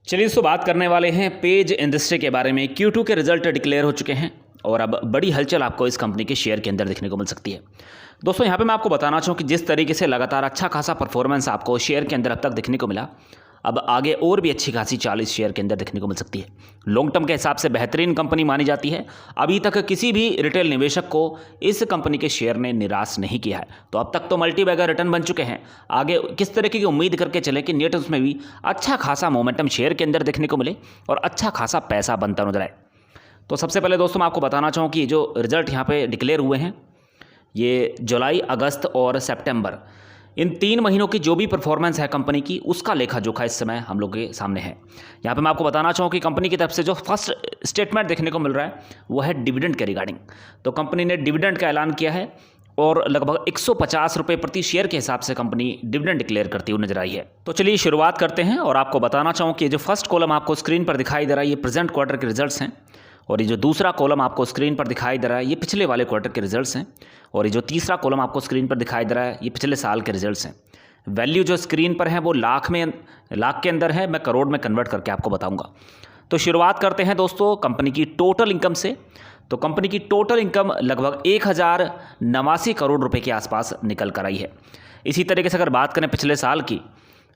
चलिए दोस्तों बात करने वाले हैं पेज इंडस्ट्री के बारे में। Q2 के रिजल्ट डिक्लेयर हो चुके हैं और अब बड़ी हलचल आपको इस कंपनी के शेयर के अंदर देखने को मिल सकती है। दोस्तों यहाँ पे मैं आपको बताना चाहूँ कि जिस तरीके से लगातार अच्छा खासा परफॉर्मेंस आपको शेयर के अंदर अब तक देखने को मिला, अब आगे और भी अच्छी खासी 40 शेयर के अंदर देखने को मिल सकती है। लॉन्ग टर्म के हिसाब से बेहतरीन कंपनी मानी जाती है। अभी तक किसी भी रिटेल निवेशक को इस कंपनी के शेयर ने निराश नहीं किया है। तो अब तक तो मल्टी बैगर रिटर्न बन चुके हैं। आगे किस तरीके की उम्मीद करके चले कि नियर टर्म्स में भी अच्छा खासा मोमेंटम शेयर के अंदर देखने को मिले और अच्छा खासा पैसा बनता नजर आए। तो सबसे पहले दोस्तों मैं आपको बताना चाहूँ कि जो रिजल्ट यहाँ पे डिक्लेयर हुए हैं, ये जुलाई, अगस्त और सितंबर, इन 3 महीनों की जो भी परफॉर्मेंस है कंपनी की, उसका लेखा जोखा इस समय हम लोग के सामने है। यहाँ पे मैं आपको बताना चाहूँ कि कंपनी की तरफ से जो फर्स्ट स्टेटमेंट देखने को मिल रहा है वो है डिविडेंड के रिगार्डिंग। तो कंपनी ने डिविडेंड का ऐलान किया है और लगभग 150 रुपये प्रति शेयर के हिसाब से कंपनी डिविडेंड डिक्लेयर करती हुई नजर आई है। तो चलिए शुरुआत करते हैं और आपको बताना चाहूँ कि जो फर्स्ट कॉलम आपको स्क्रीन पर दिखाई दे रहा है ये प्रेजेंट क्वार्टर के रिजल्ट्स हैं, और ये जो दूसरा कॉलम आपको स्क्रीन पर दिखाई दे रहा है ये पिछले वाले क्वार्टर के रिजल्ट्स हैं, और ये जो तीसरा कॉलम आपको स्क्रीन पर दिखाई दे रहा है ये पिछले साल के रिजल्ट्स हैं। वैल्यू जो स्क्रीन पर है वो लाख के अंदर है, मैं करोड़ में कन्वर्ट करके आपको बताऊंगा। तो शुरुआत करते हैं दोस्तों कंपनी की टोटल इनकम से। तो कंपनी की टोटल इनकम लगभग 1089 करोड़ रुपए के आसपास निकल कर आई है। इसी तरीके से अगर बात करें पिछले साल की,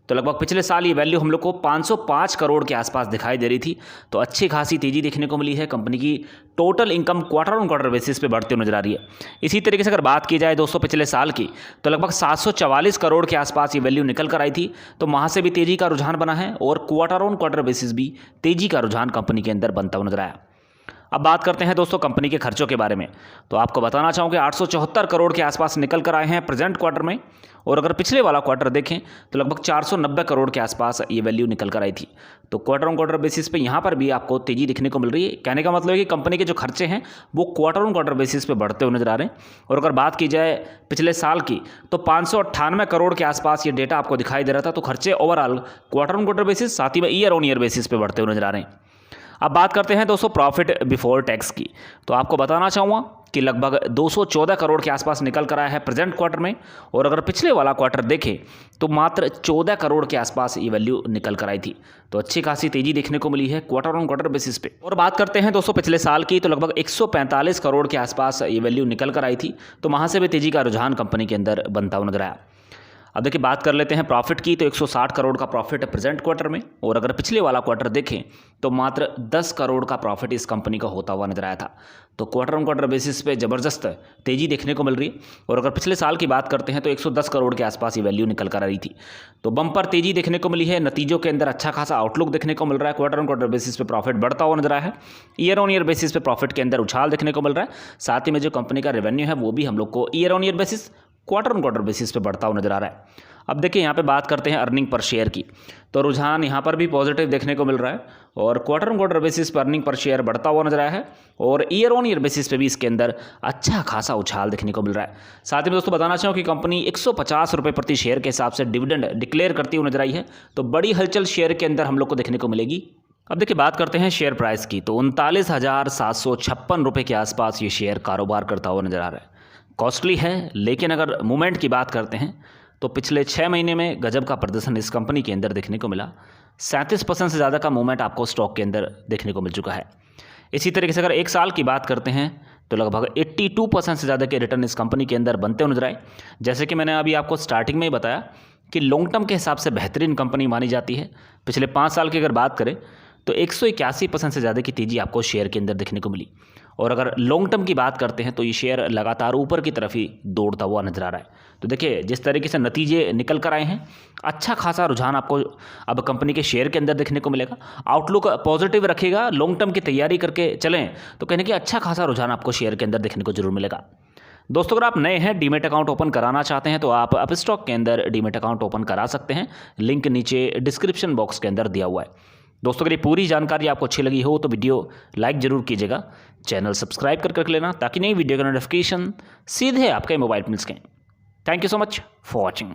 तो लगभग पिछले साल ये वैल्यू हम लोग को 505 करोड़ के आसपास दिखाई दे रही थी। तो अच्छी खासी तेज़ी देखने को मिली है। कंपनी की total income quarter on quarter basis पे बढ़ती हुई नजर आ रही है। इसी तरीके से अगर बात की जाए दोस्तों पिछले साल की, तो लगभग 744 करोड़ के आसपास ये वैल्यू निकल कर आई थी। तो वहाँ से भी तेज़ी का रुझान बना है और क्वार्टर ऑन क्वार्टर बेसिस भी तेज़ी का रुझान कंपनी के अंदर बनता हुआ नजर आया। अब बात करते हैं दोस्तों कंपनी के खर्चों के बारे में। तो आपको बताना चाहूँ कि 874 करोड़ के आसपास निकल कर आए हैं प्रेजेंट क्वार्टर में, और अगर पिछले वाला क्वार्टर देखें तो लगभग 490 करोड़ के आसपास ये वैल्यू निकल कर आई थी। तो क्वार्टर ऑन क्वार्टर बेसिस पे यहाँ पर भी आपको तेज़ी दिखने को मिल रही है। कहने का मतलब है कि कंपनी के जो खर्चे हैं वो क्वार्टर ऑन क्वार्टर बेसिस पे बढ़ते हुए नजर आ रहे हैं। और अगर बात की जाए पिछले साल की, तो 598 करोड़ के आसपास ये डेटा आपको दिखाई दे रहा था। तो खर्चे overall quarter on quarter basis, साथ ही में ईयर ऑन ईयर बेसिस पे बढ़ते हुए नजर आ रहे हैं। अब बात करते हैं दोस्तों प्रॉफिट बिफोर टैक्स की। तो आपको बताना चाहूँगा कि लगभग 214 करोड़ के आसपास निकल कर आया है प्रेजेंट क्वार्टर में, और अगर पिछले वाला क्वार्टर देखें तो मात्र 14 करोड़ के आसपास ये वैल्यू निकल कर आई थी। तो अच्छी खासी तेज़ी देखने को मिली है क्वार्टर ऑन क्वार्टर बेसिस पे। और बात करते हैं दोस्तों पिछले साल की, तो लगभग 145 करोड़ के आसपास ये वैल्यू निकल कर आई थी। तो वहाँ से भी तेज़ी का रुझान कंपनी के अंदर बनता हुआ नजर आया। अब देखिए बात कर लेते हैं प्रॉफिट की। तो 160 करोड़ का प्रॉफिट है प्रेजेंट क्वार्टर में, और अगर पिछले वाला क्वार्टर देखें तो मात्र 10 करोड़ का प्रॉफिट इस कंपनी का होता हुआ नजर आया था। तो क्वार्टर ऑन क्वार्टर बेसिस पे ज़बरदस्त तेज़ी देखने को मिल रही है। और अगर पिछले साल की बात करते हैं तो 110 करोड़ के आसपास ये वैल्यू निकल कर आ रही थी। तो बम्पर तेज़ी देखने को मिली है। नतीजों के अंदर अच्छा खासा आउटलुक देखने को मिल रहा है। क्वार्टर ऑन क्वार्टर बेसिस पे प्रॉफिट बढ़ता हुआ नजर आया है। ईयर ऑन ईयर बेसिस पे प्रॉफिट के अंदर उछाल देखने को मिल रहा है। साथ ही में जो कंपनी का रेवेन्यू है वो भी हम लोग को year on year basis, quarter on quarter basis पे बढ़ता हुआ नजर आ रहा है। अब देखिए यहाँ पे बात करते हैं अर्निंग पर शेयर की। तो रुझान यहाँ पर भी पॉजिटिव देखने को मिल रहा है, और क्वार्टर ऑन क्वार्टर बेसिस पर अर्निंग पर शेयर बढ़ता हुआ नजर आया है, और ईयर ऑन ईयर बेसिस पे भी इसके अंदर अच्छा खासा उछाल देखने को मिल रहा है। साथ ही में दोस्तों बताना चाहूँ कि कंपनी 150 रुपये प्रति शेयर के हिसाब से डिविडेंड डिक्लेयर करती हुई नजर आई है। तो बड़ी हलचल शेयर के अंदर हम लोग को देखने को मिलेगी। अब देखिए बात करते हैं शेयर प्राइस की। तो 39,756 रुपये के आसपास ये शेयर कारोबार करता हुआ नजर आ रहा है। कॉस्टली है, लेकिन अगर मूवमेंट की बात करते हैं तो पिछले 6 महीने में गजब का प्रदर्शन इस कंपनी के अंदर देखने को मिला। 37% से ज़्यादा का मूवमेंट आपको स्टॉक के अंदर देखने को मिल चुका है। इसी तरीके से अगर 1 साल की बात करते हैं तो लगभग 82% से ज़्यादा के रिटर्न इस कंपनी के अंदर बनते हुए नजर आए। जैसे कि मैंने अभी आपको स्टार्टिंग में ही बताया कि लॉन्ग टर्म के हिसाब से बेहतरीन कंपनी मानी जाती है। पिछले 5 साल की अगर बात करें तो 181% से ज़्यादा की तेज़ी आपको शेयर के अंदर देखने को मिली। और अगर लॉन्ग टर्म की बात करते हैं तो ये शेयर लगातार ऊपर की तरफ ही दौड़ता हुआ नजर आ रहा है। तो देखिए जिस तरीके से नतीजे निकल कर आए हैं, अच्छा खासा रुझान आपको अब कंपनी के शेयर के अंदर देखने को मिलेगा। आउटलुक पॉजिटिव रखेगा, लॉन्ग टर्म की तैयारी करके चलें तो कहने कि अच्छा खासा रुझान आपको शेयर के अंदर देखने को जरूर मिलेगा। दोस्तों अगर आप नए हैं, डीमेट अकाउंट ओपन कराना चाहते हैं तो आप अपस्टॉक के अंदर डीमेट अकाउंट ओपन करा सकते हैं। लिंक नीचे डिस्क्रिप्शन बॉक्स के अंदर दिया हुआ है। दोस्तों अगर ये पूरी जानकारी आपको अच्छी लगी हो तो वीडियो लाइक जरूर कीजिएगा, चैनल सब्सक्राइब कर लेना ताकि नई वीडियो का नोटिफिकेशन सीधे आपके मोबाइल पर मिल सकें। Thank you so much for watching.